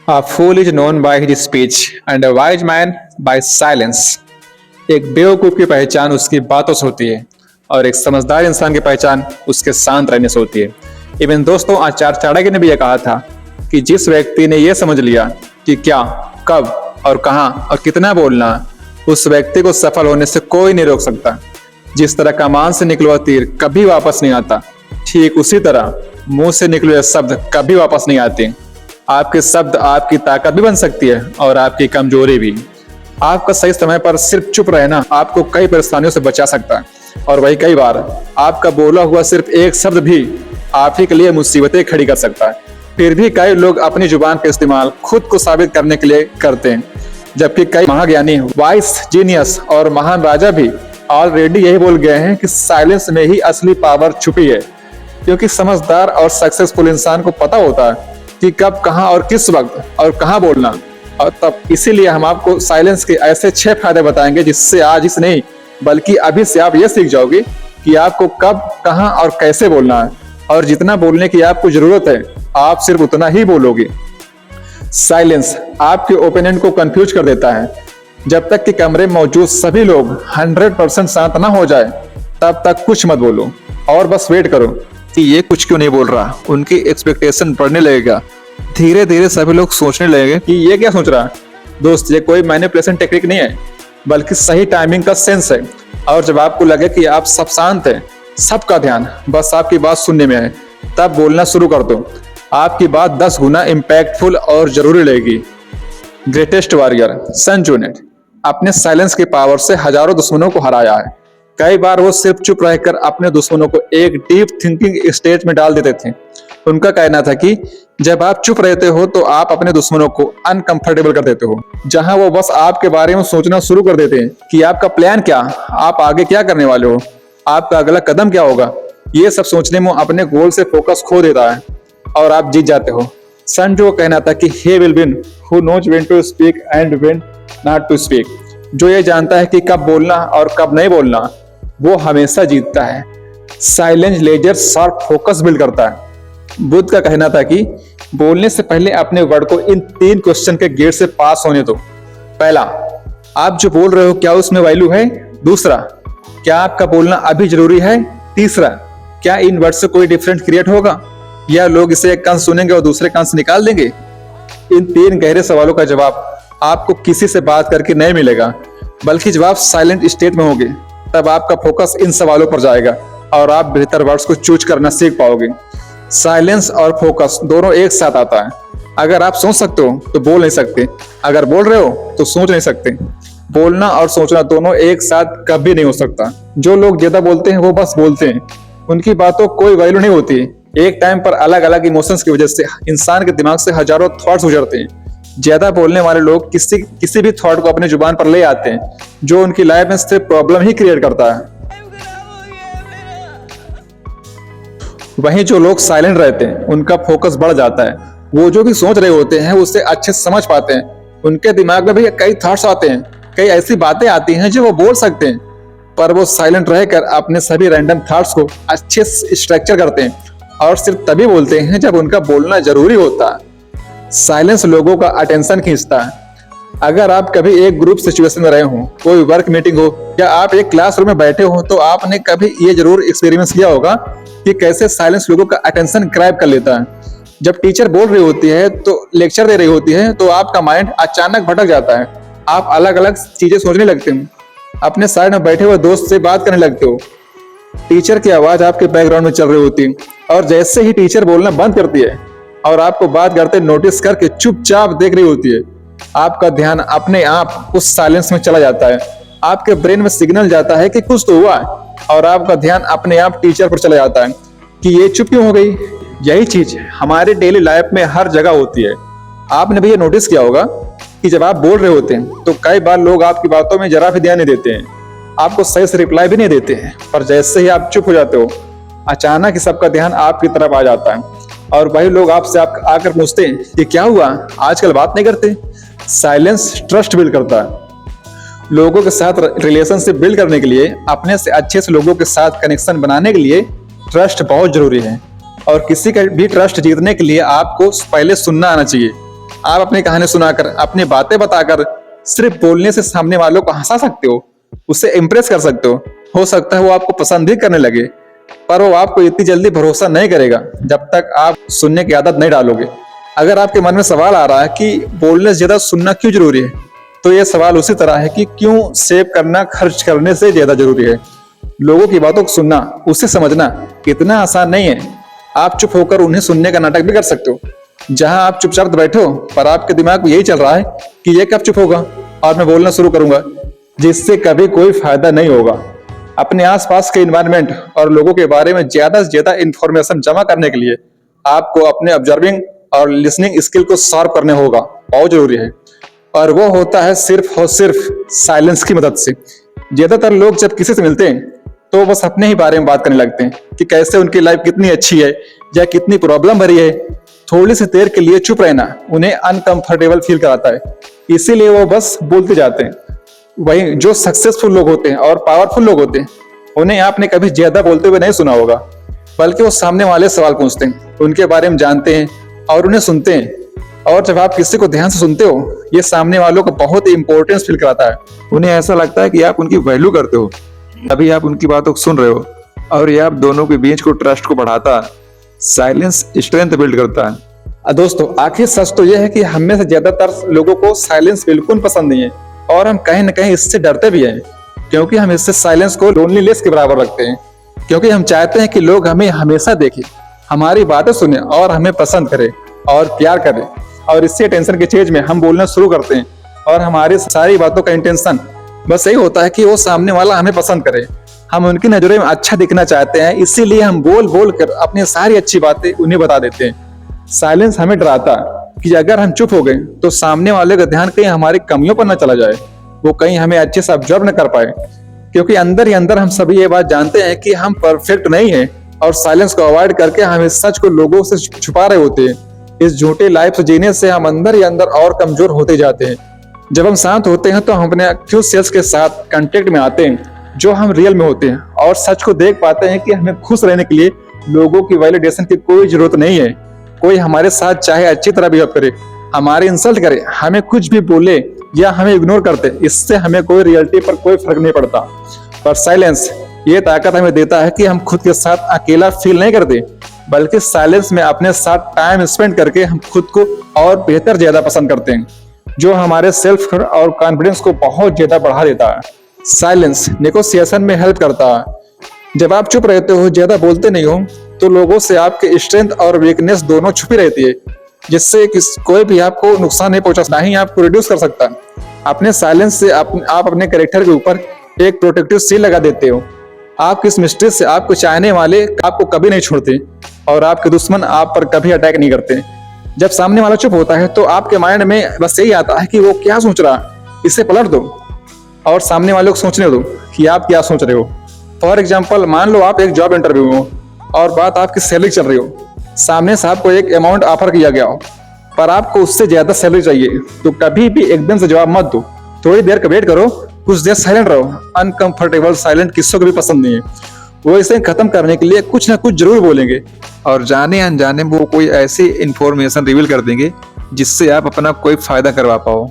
A fool is known by his speech and a wise man by silence. एक बेवकूफ की पहचान उसकी बातों से होती है और एक समझदार इंसान की पहचान उसके शांत रहने से होती है। इवन दोस्तों, आचार्य चाणक्य ने भी यह कहा था कि जिस व्यक्ति ने यह समझ लिया कि क्या, कब और कहां और कितना बोलना, उस व्यक्ति को सफल होने से कोई नहीं रोक सकता। जिस तरह कमान से निकला हुआ तीर कभी वापस नहीं आता, ठीक उसी तरह मुंह से निकले हुए शब्द कभी वापस नहीं आते। आपके शब्द आपकी ताकत भी बन सकती है और आपकी कमजोरी भी। आपका सही समय पर सिर्फ चुप रहना आपको कई परेशानियों से बचा सकता है और वही कई बार आपका बोला हुआ सिर्फ एक शब्द भी आप ही के लिए मुसीबतें खड़ी कर सकता है। फिर भी कई लोग अपनी जुबान का इस्तेमाल खुद को साबित करने के लिए करते हैं, जबकि कई महाज्ञानी, वाइस जीनियस और महान राजा भी ऑलरेडी यही बोल गए हैं कि साइलेंस में ही असली पावर छुपी है। क्योंकि समझदार और सक्सेसफुल इंसान को पता होता है कि कब, कहां और किस वक्त और कहां बोलना। और तब इसीलिए हम आपको साइलेंस के ऐसे 6 फायदे बताएंगे जिससे आज इस नहीं बल्कि अभी से आप ये सीख जाओगे कि आपको कब, कहां और कैसे बोलना है। और जितना बोलने की आपको जरूरत है आप सिर्फ उतना ही बोलोगे। साइलेंस आपके ओपिनियन को कंफ्यूज कर देता है। जब तक कि कमरे में मौजूद सभी लोग 100% शांत ना हो जाए तब तक कुछ मत बोलो और बस वेट करो कि ये कुछ क्यों नहीं बोल रहा। उनकी एक्सपेक्टेशन बढ़ने लगेगा। धीरे धीरे सभी लोग सोचने लगेंगे कि ये क्या सोच रहा है। दोस्त, ये कोई मैनिपुलेशन टेक्निक नहीं है बल्कि सही टाइमिंग का सेंस है। और जब आपको लगे कि आप सब शांत हैं, सबका ध्यान बस आपकी बात सुनने में है, तब बोलना शुरू कर दो। आपकी बात 10 गुना इम्पैक्टफुल और जरूरी लगेगी। ग्रेटेस्ट वॉरियर सन ट्जू ने अपने साइलेंस की पावर से हजारों दुश्मनों को हराया है। कई बार वो सिर्फ चुप रहकर अपने दुश्मनों को एक डीप थिंकिंग स्टेज में डाल देते थे। उनका कहना था कि जब आप चुप रहते हो तो आप अपने दुश्मनों को अनकंफर्टेबल कर देते हो, जहां वो बस आपके बारे में सोचना शुरू कर देते हैं कि आपका प्लान क्या, आप आगे क्या करने वाले हो, आपका अगला कदम क्या होगा। ये सब सोचने में अपने गोल से फोकस खो देता है और आप जीत जाते हो। सन ट्जू का कहना था कि he will win who knows when to speak and when not to speak। जो ये जानता है कि कब बोलना और कब नहीं बोलना, वो हमेशा जीतता है। Silence laser sharp focus build करता है। बुद्ध का कहना था कि बोलने से पहले अपने वर्ड को इन 3 क्वेश्चन के गेट से पास होने दो। पहला, आप जो बोल रहे हो क्या उसमें वैल्यू है। दूसरा, क्या आपका बोलना अभी जरूरी है। तीसरा, क्या इन वर्ड से कोई डिफरेंट क्रिएट होगा या लोग इसे एक कान सुनेंगे और दूसरे कान से निकाल देंगे। इन 3 गहरे सवालों का जवाब आपको किसी से बात करके नहीं मिलेगा, बल्कि जब आप साइलेंट स्टेट में होंगे तब आपका फोकस इन सवालों पर जाएगा और आप बेहतर वर्ड्स को चूज करना सीख पाओगे। साइलेंस और फोकस दोनों एक साथ आता है। अगर आप सोच सकते हो तो बोल नहीं सकते, अगर बोल रहे हो तो सोच नहीं सकते। बोलना और सोचना दोनों एक साथ कभी नहीं हो सकता। जो लोग ज्यादा बोलते हैं वो बस बोलते हैं, उनकी बातों कोई वैल्यू नहीं होती। एक टाइम पर अलग अलग इमोशंस की वजह से इंसान के दिमाग से हजारों थॉट्स गुजरते हैं। ज्यादा बोलने वाले लोग किसी भी थॉट को अपनी जुबान पर ले आते हैं, जो उनकी लाइफ में सिर्फ प्रॉब्लम ही क्रिएट करता है। वहीं जो लोग साइलेंट रहते हैं उनका फोकस बढ़ जाता है। वो जो भी सोच रहे होते हैं उसे अच्छे से समझ पाते हैं। उनके दिमाग में भी कई थॉट्स आते हैं, कई ऐसी बातें आती हैं जो वो बोल सकते हैं, पर वो साइलेंट रहकर अपने सभी रैंडम थॉट्स को अच्छे से स्ट्रक्चर करते हैं और सिर्फ तभी बोलते हैं जब उनका बोलना जरूरी होता है। साइलेंस लोगों का अटेंशन खींचता है। अगर आप कभी एक ग्रुप सिचुएशन में रहे हो, कोई वर्क मीटिंग हो या आप एक क्लासरूम में बैठे हो, तो आपने कभी ये जरूर एक्सपीरियंस किया होगा कि कैसे साइलेंस लोगों का अटेंशन ग्रैब कर लेता है। जब टीचर बोल रही होती है तो लेक्चर दे रही होती है तो आपका माइंड अचानक भटक जाता है। आप अलग अलग चीजें सोचने लगते हो, अपने साइड में बैठे हुए दोस्त से बात करने लगते हो। टीचर की आवाज आपके बैकग्राउंड में चल रही होती है और जैसे ही टीचर बोलना बंद करती है और आपको बात करते नोटिस करके चुपचाप देख रही होती है, आपका ध्यान अपने आप उस साइलेंस में चला जाता है। आपके ब्रेन में सिग्नल जाता है कि कुछ तो हुआ और आपका ध्यान अपने आप टीचर पर चला जाता है कि ये चुप क्यों हो गई। यही चीज हमारे डेली लाइफ में हर जगह होती है। आपने भी ये नोटिस किया होगा कि जब आप बोल रहे होते हैं तो कई बार लोग आपकी बातों में जरा भी ध्यान नहीं देते हैं, आपको सही से रिप्लाई भी नहीं देते हैं, पर जैसे ही आप चुप हो जाते हो अचानक ही सबका ध्यान आपकी तरफ आ जाता है और वही लोग आपसे आकर पूछते हैं कि क्या हुआ, आजकल बात नहीं करते। साइलेंस ट्रस्ट बिल्ड करता है। लोगों के साथ रिलेशनशिप बिल्ड करने के लिए, अपने से अच्छे से लोगों के साथ कनेक्शन बनाने के लिए ट्रस्ट बहुत जरूरी है। और किसी का भी ट्रस्ट जीतने के लिए आपको पहले सुनना आना चाहिए। आप अपनी कहानी सुनाकर, अपनी बातें बताकर, सिर्फ बोलने से सामने वालों को हंसा सकते हो, उससे इम्प्रेस कर सकते हो सकता है वो आपको पसंद भी करने लगे, पर वो आपको इतनी जल्दी भरोसा नहीं करेगा जब तक आप सुनने की आदत नहीं डालोगे। अगर आपके मन में सवाल आ रहा है कि बोलने से ज्यादा सुनना क्यों जरूरी है, तो ये सवाल उसी तरह है कि क्यों सेव करना खर्च करने से ज्यादा जरूरी है। लोगों की बातों को सुनना, उसे समझना इतना आसान नहीं है। आप चुप होकर उन्हें सुनने का नाटक भी कर सकते हो। जहां आप चुपचाप बैठो पर आपके दिमाग में यही चल रहा है कि ये कब चुप होगा और मैं बोलना शुरू करूंगा, जिससे कभी कोई फायदा नहीं होगा। अपने आसपास के इन्वायरमेंट और लोगों के बारे में ज्यादा से ज्यादा इंफॉर्मेशन जमा करने के लिए आपको अपने ऑब्जर्विंग और लिसनिंग स्किल को शार्प करने होगा, बहुत जरूरी है। और वो होता है सिर्फ और सिर्फ साइलेंस की मदद से। ज्यादातर लोग जब किसी से मिलते हैं तो बस अपने ही बारे में बात करने लगते हैं कि कैसे उनकी लाइफ कितनी अच्छी है या कितनी प्रॉब्लम भरी है। थोड़ी सी देर के लिए चुप रहना उन्हें अनकंफर्टेबल फील कराता है, इसीलिए वो बस बोलते जाते हैं। वहीं जो सक्सेसफुल लोग होते हैं और पावरफुल लोग होते हैं, उन्हें आपने कभी ज्यादा बोलते हुए नहीं सुना होगा, बल्कि वो सामने वाले सवाल पूछते हैं, उनके बारे में जानते हैं और उन्हें सुनते हैं। और जब आप किसी को ध्यान से सुनते हो, ये सामने वालों को बहुत ही इंपॉर्टेंस फील कराता है। उन्हें ऐसा लगता है कि आप उनकी वैल्यू करते हो, अभी आप उनकी बातों को सुन रहे हो, और ये आप दोनों के बीच को ट्रस्ट को बढ़ाता है। साइलेंस स्ट्रेंथ बिल्ड करता है। दोस्तों, आखिर सच तो यह है कि हम में से ज्यादातर लोगों को साइलेंस बिल्कुल पसंद नहीं है, और हम कहीं न कहीं इससे डरते भी हैं, क्योंकि हम इससे साइलेंस को लोनलीनेस के बराबर रखते हैं। क्योंकि हम चाहते हैं कि लोग हमें हमेशा देखें, हमारी बातें सुने और हमें पसंद करें और प्यार करें। और इससे टेंशन के चेज में हम बोलना शुरू करते हैं, और हमारी सारी बातों का इंटेंशन बस यही होता है कि वो सामने वाला हमें पसंद करे। हम उनकी नजरों में अच्छा दिखना चाहते हैं, इसीलिए हम बोल बोल कर अपनी सारी अच्छी बातें उन्हें बता देते हैं। साइलेंस हमें डराता है कि अगर हम चुप हो गए तो सामने वाले का ध्यान कहीं हमारी कमियों पर न चला जाए, वो कहीं हमें अच्छे से ऑब्जर्व न कर पाए। क्योंकि अंदर ही अंदर हम सभी ये बात जानते हैं कि हम परफेक्ट नहीं है, और साइलेंस को अवॉइड करके हम इस सच को लोगों से छुपा रहे होते हैं। इस झूठी लाइफ जीने से हम अंदर ही अंदर और कमजोर होते जाते हैं। जब हम शांत होते हैं तो हम अपने ट्रू सेल्स के साथ कांटेक्ट में आते हैं, जो हम रियल में होते हैं, और सच को देख पाते हैं कि हमें खुश रहने के लिए लोगों की वैलिडेशन की कोई जरूरत नहीं है। कोई हमारे साथ चाहे अच्छी तरह बिहेव करे, हमारे इंसल्ट करे, हमें कुछ भी बोले या हमें इग्नोर करते, इससे हमें कोई रियलिटी पर कोई फर्क नहीं पड़ता। पर साइलेंस ये ताकत हमें देता है कि हम खुद के साथ अकेला फील नहीं करते, बल्कि साइलेंस में अपने साथ टाइम स्पेंड करके हम खुद को और बेहतर ज्यादा पसंद करते हैं, जो हमारे सेल्फ और कॉन्फिडेंस को बहुत ज्यादा बढ़ा देता है। साइलेंस नेगोशिएशन में हेल्प करता है। जब आप चुप रहते हो, ज्यादा बोलते नहीं हो, तो लोगों से आपके स्ट्रेंथ और वीकनेस दोनों छुपी रहती है, जिससे कोई भी आपको नुकसान नहीं पहुंचा, ना ही आपको रिड्यूस कर सकता। अपने साइलेंस से आप अपने कैरेक्टर के ऊपर एक प्रोटेक्टिव सील लगा देते हो। आपकी इस मिस्ट्री से आपको चाहने वाले आपको कभी नहीं छोड़ते, और आपके दुश्मन आप पर कभी अटैक नहीं करते। जब सामने वाला चुप होता है तो आपके माइंड में बस यही आता है कि वो क्या सोच रहा है, इसे पलट दो और सामने वाले को सोचने दो कि आप क्या सोच रहे हो। फॉर एग्जाम्पल, मान लो आप एक जॉब इंटरव्यू में हो और बात आपकी सैलरी चल रही हो। सामने से आपको एक अमाउंट ऑफर किया गया हो, पर आपको उससे ज्यादा सैलरी चाहिए, तो कभी भी एकदम से जवाब मत दो। थोड़ी देर का वेट करो, कुछ देर साइलेंट रहो। अनकंफर्टेबल साइलेंट किसी को भी पसंद नहीं है। वो इसे खत्म करने के लिए कुछ ना कुछ जरूर बोलेंगे, और जाने अनजाने वो कोई ऐसी इंफॉर्मेशन रिवील कर देंगे जिससे आप अपना कोई फायदा करवा पाओ।